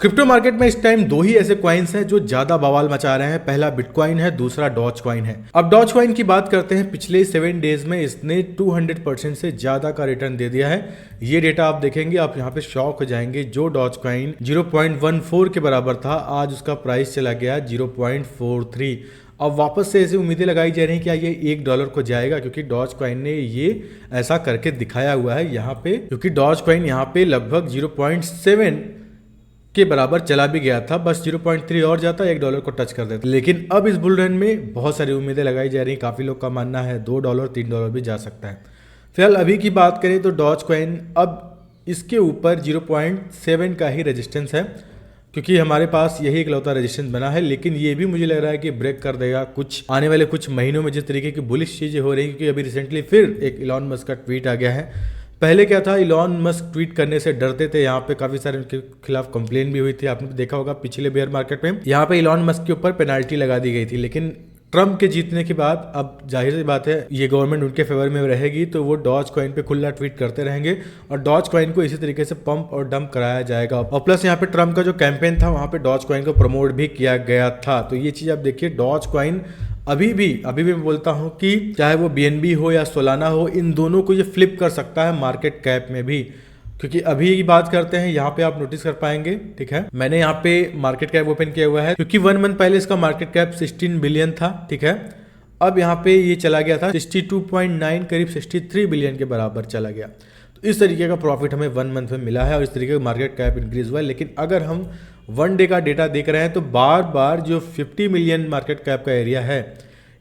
Crypto market में इस time दो ही ऐसे कॉइन्स हैं जो ज्यादा बवाल मचा रहे हैं। पहला बिटकॉइन है, दूसरा डॉज कॉइन है। अब डॉज कॉइन की बात करते हैं। पिछले 7 डेज में इसने 200% से ज्यादा का रिटर्न दे दिया है। ये डेटा आप देखेंगे, आप यहाँ पे शॉक हो जाएंगे। जो डॉज कॉइन 0.14 के बराबर था, आज उसका प्राइस चला गया 0.43। अब वापस से ऐसी उम्मीदें लगाई जा रही हैं कि ये $1 को जाएगा, क्योंकि डॉज कॉइन ने ये ऐसा करके दिखाया हुआ है यहाँ पे। क्योंकि डॉज कॉइन यहाँ पे लगभग 0.7 के बराबर चला भी गया था, बस 0.3 और जाता $1 को टच कर देता। लेकिन अब इस बुल रन में बहुत सारी उम्मीदें लगाई जा रही हैं। काफ़ी लोग का मानना है $2 $3 भी जा सकता है। फिलहाल अभी की बात करें तो डॉज कॉइन अब इसके ऊपर 0.7 का ही रेजिस्टेंस है, क्योंकि हमारे पास यही इकलौता रेजिस्टेंस बना है। लेकिन ये भी मुझे लग रहा है कि ब्रेक कर देगा कुछ आने वाले कुछ महीनों में, जिस तरीके की बुलिश चीज़ें हो रही हैं। क्योंकि अभी रिसेंटली फिर एक इलॉन मस्क का ट्वीट आ गया है। पहले क्या था, इलॉन मस्क ट्वीट करने से डरते थे। यहाँ पे काफ़ी सारे उनके खिलाफ कंप्लेन भी हुई थी। आपने देखा होगा पिछले बेयर मार्केट में यहाँ पे इलॉन मस्क के ऊपर पेनाल्टी लगा दी गई थी। लेकिन ट्रम्प के जीतने के बाद अब जाहिर सी बात है ये गवर्नमेंट उनके फेवर में रहेगी, तो वो डॉज कॉइन पे खुला ट्वीट करते रहेंगे और डॉज कॉइन को इसी तरीके से पंप और डंप कराया जाएगा। और प्लस यहाँ पे ट्रम्प का जो कैंपेन था, वहाँ पे डॉज कॉइन को प्रमोट भी किया गया था। तो ये चीज़ आप देखिए, डॉज कॉइन अभी भी मैं बोलता हूं कि चाहे वो BNB हो या सोलाना हो, इन दोनों को ये फ्लिप कर सकता है मार्केट कैप में भी। क्योंकि अभी की बात करते हैं, यहाँ पे आप नोटिस कर पाएंगे, ठीक है, मैंने यहाँ पे मार्केट कैप ओपन किया हुआ है। क्योंकि 1 मंथ पहले इसका मार्केट कैप 16 बिलियन था, ठीक है। अब यहाँ पे ये चला गया था 62.9, करीब 63 बिलियन के बराबर चला गया। तो इस तरीके का प्रॉफिट हमें 1 मंथ में मिला है और इस तरीके का मार्केट कैप इंक्रीज हुआ है। लेकिन अगर हम 1 डे का डेटा देख रहे हैं तो बार बार जो 50 मिलियन मार्केट कैप का एरिया है,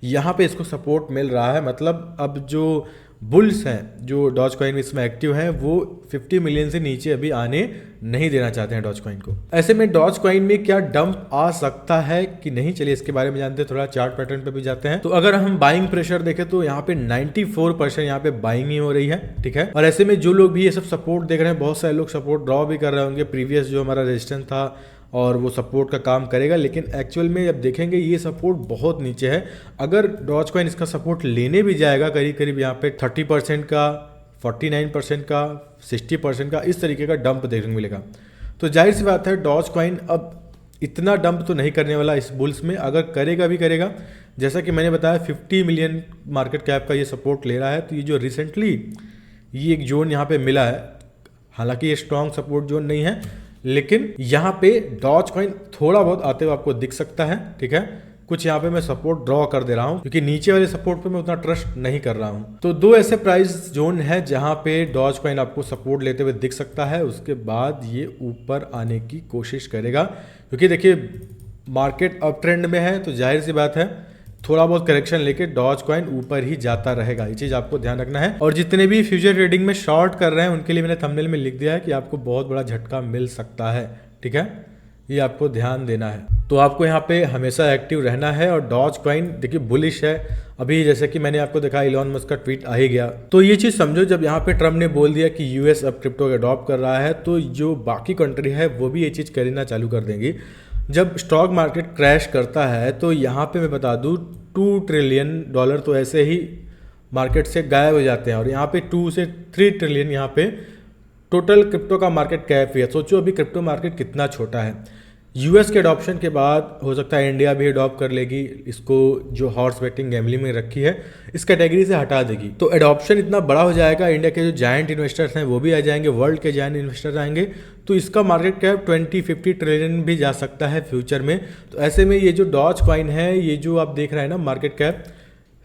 यहाँ पे इसको सपोर्ट मिल रहा है। मतलब अब जो बुल्स हैं, जो डॉज कॉइन में इसमें एक्टिव हैं, वो 50 मिलियन से नीचे अभी आने नहीं देना चाहते हैं डॉज कॉइन को। ऐसे में डॉज कॉइन में क्या डंप आ सकता है कि नहीं, चलिए इसके बारे में जानते हैं। थोड़ा चार्ट पैटर्न पे भी जाते हैं। तो अगर हम बाइंग प्रेशर देखें तो यहाँ पे 94% यहाँ पे बाइंग ही हो रही है, ठीक है। और ऐसे में जो लोग भी ये सब सपोर्ट देख रहे हैं, बहुत सारे लोग सपोर्ट ड्रॉ भी कर रहे होंगे। प्रीवियस जो हमारा रेजिस्टेंस था और वो सपोर्ट का काम करेगा। लेकिन एक्चुअल में जब देखेंगे ये सपोर्ट बहुत नीचे है। अगर डॉज कॉइन इसका सपोर्ट लेने भी जाएगा, करीब करीब यहाँ पे 30% का, 49% का, 60% का, इस तरीके का डंप देखने को मिलेगा। तो जाहिर सी बात है डॉज कॉइन अब इतना डंप तो नहीं करने वाला इस बुल्स में। अगर करेगा भी करेगा, जैसा कि मैंने बताया 50 मिलियन मार्केट कैप का ये सपोर्ट ले रहा है। तो ये जो रिसेंटली ये एक जोन यहाँ पे मिला है, हालांकि ये स्ट्रॉन्ग सपोर्ट जोन नहीं है, लेकिन यहाँ पे डॉज कॉइन थोड़ा बहुत आते हुए आपको दिख सकता है, ठीक है। कुछ यहाँ पे मैं सपोर्ट ड्रॉ कर दे रहा हूँ, क्योंकि नीचे वाले सपोर्ट पे मैं उतना ट्रस्ट नहीं कर रहा हूँ। तो 2 ऐसे प्राइस जोन है जहाँ पे डॉज कॉइन आपको सपोर्ट लेते हुए दिख सकता है। उसके बाद ये ऊपर आने की कोशिश करेगा, क्योंकि देखिए मार्केट अप ट्रेंड में है, तो जाहिर सी बात है थोड़ा बहुत करेक्शन लेके डॉज कॉइन ऊपर ही जाता रहेगा। ये चीज आपको ध्यान रखना है। और जितने भी फ्यूचर ट्रेडिंग में शॉर्ट कर रहे हैं, उनके लिए मैंने थंबनेल में लिख दिया है कि आपको बहुत बड़ा झटका मिल सकता है, ठीक है। ये आपको ध्यान देना है। तो आपको यहाँ पे हमेशा एक्टिव रहना है। और डॉज कॉइन देखिए बुलिश है अभी, जैसे कि मैंने आपको दिखाया इलॉन मस्क का ट्वीट आ ही गया। तो ये चीज़ समझो, जब यहाँ पे ट्रम्प ने बोल दिया कि US अब क्रिप्टो अडॉप्ट कर रहा है, तो जो बाकी कंट्री है वो भी ये चीज़ करना चालू कर देंगी। जब स्टॉक मार्केट क्रैश करता है तो यहाँ पे मैं बता दूँ $2 ट्रिलियन तो ऐसे ही मार्केट से गायब हो जाते हैं। और यहाँ पे 2 से 3 ट्रिलियन यहाँ पे टोटल क्रिप्टो का मार्केट कैप है। सोचो अभी क्रिप्टो मार्केट कितना छोटा है। US के अडॉप्शन के बाद हो सकता है इंडिया भी अडॉप्ट कर लेगी इसको, जो हॉर्स बेटिंग गैम्बलिंग में रखी है इस कैटेगरी से हटा देगी। तो अडॉप्शन इतना बड़ा हो जाएगा, इंडिया के जो जायंट इन्वेस्टर्स हैं वो भी आ जाएंगे, वर्ल्ड के जायंट इन्वेस्टर्स आएंगे। तो इसका मार्केट कैप 20-50 ट्रिलियन भी जा सकता है फ्यूचर में। तो ऐसे में ये जो डॉज कॉइन है, ये जो आप देख रहे हैं ना मार्केट कैप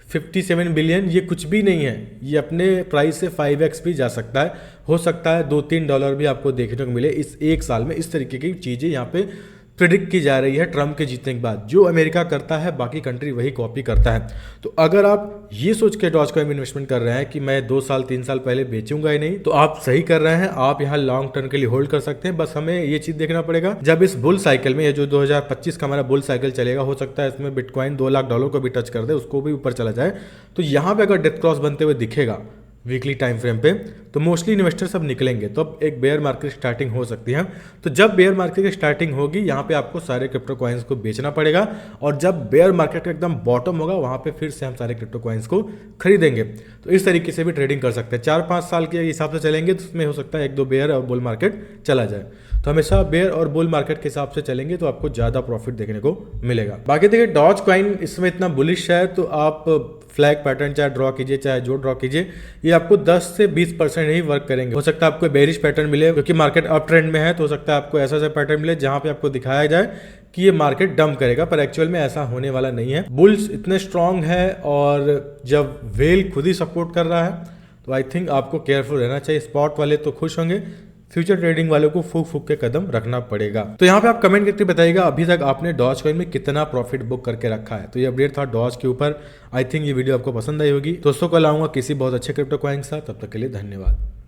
57 बिलियन, ये कुछ भी नहीं है। ये अपने प्राइस से 5x भी जा सकता है। हो सकता है $2-3 भी आपको देखने को मिले इस 1 साल में। इस तरीके की चीज़ें यहाँ पे प्रिडिक्ट की जा रही है ट्रम्प के जीतने के बाद। जो अमेरिका करता है बाकी कंट्री वही कॉपी करता है। तो अगर आप ये सोच के डॉज कॉइन में इन्वेस्टमेंट कर रहे हैं कि मैं 2 साल 3 साल पहले बेचूंगा ही नहीं, तो आप सही कर रहे हैं। आप यहाँ लॉन्ग टर्म के लिए होल्ड कर सकते हैं। बस हमें ये चीज़ देखना पड़ेगा, जब इस बुल साइकिल में, ये जो 2025 का हमारा बुल साइकिल चलेगा, हो सकता है इसमें बिटकॉइन $2 लाख को भी टच कर दे, उसको भी ऊपर चला जाए। तो यहाँ पे अगर डेथ क्रॉस बनते हुए दिखेगा वीकली टाइम फ्रेम पे, तो मोस्टली इन्वेस्टर सब निकलेंगे। तो अब एक बेयर मार्केट स्टार्टिंग हो सकती है। तो जब बेयर मार्केट की स्टार्टिंग होगी, यहाँ पे आपको सारे क्रिप्टो कॉइन्स को बेचना पड़ेगा। और जब बेयर मार्केट का एकदम बॉटम होगा, वहाँ पे फिर से हम सारे क्रिप्टो कॉइन्स को खरीदेंगे। तो इस तरीके से भी ट्रेडिंग कर सकते हैं। 4-5 साल के हिसाब से चलेंगे तो उसमें हो सकता है 1-2 बेयर और बुल मार्केट चला जाए। तो हमेशा बेयर और बुल मार्केट के हिसाब से चलेंगे तो आपको ज्यादा प्रॉफिट देखने को मिलेगा। बाकी देखिए डॉज कॉइन इसमें इतना बुलिश है तो आप फ्लैग पैटर्न चाहे ड्रॉ कीजिए चाहे जो ड्रॉ कीजिए, ये आपको 10 से 20% ही वर्क करेंगे। हो सकता है आपको बेरिश पैटर्न मिले क्योंकि मार्केट अप ट्रेंड में है, तो हो सकता है आपको ऐसा पैटर्न मिले जहां पे आपको दिखाया जाए कि ये मार्केट डंप करेगा, पर एक्चुअल में ऐसा होने वाला नहीं है। बुल्स इतने स्ट्रांग है और जब वेल खुद ही सपोर्ट कर रहा है तो आई थिंक आपको केयरफुल रहना चाहिए। स्पॉट वाले तो खुश होंगे, फ्यूचर ट्रेडिंग वालों को फूक फूक के कदम रखना पड़ेगा। तो यहाँ पे आप कमेंट करके बताइएगा अभी तक आपने डॉज कॉइन में कितना प्रॉफिट बुक करके रखा है। तो ये अपडेट था डॉज के ऊपर। आई थिंक ये वीडियो आपको पसंद आई होगी। दोस्तों कल आऊंगा किसी बहुत अच्छे क्रिप्टो कॉइन के साथ, तब तक के लिए धन्यवाद।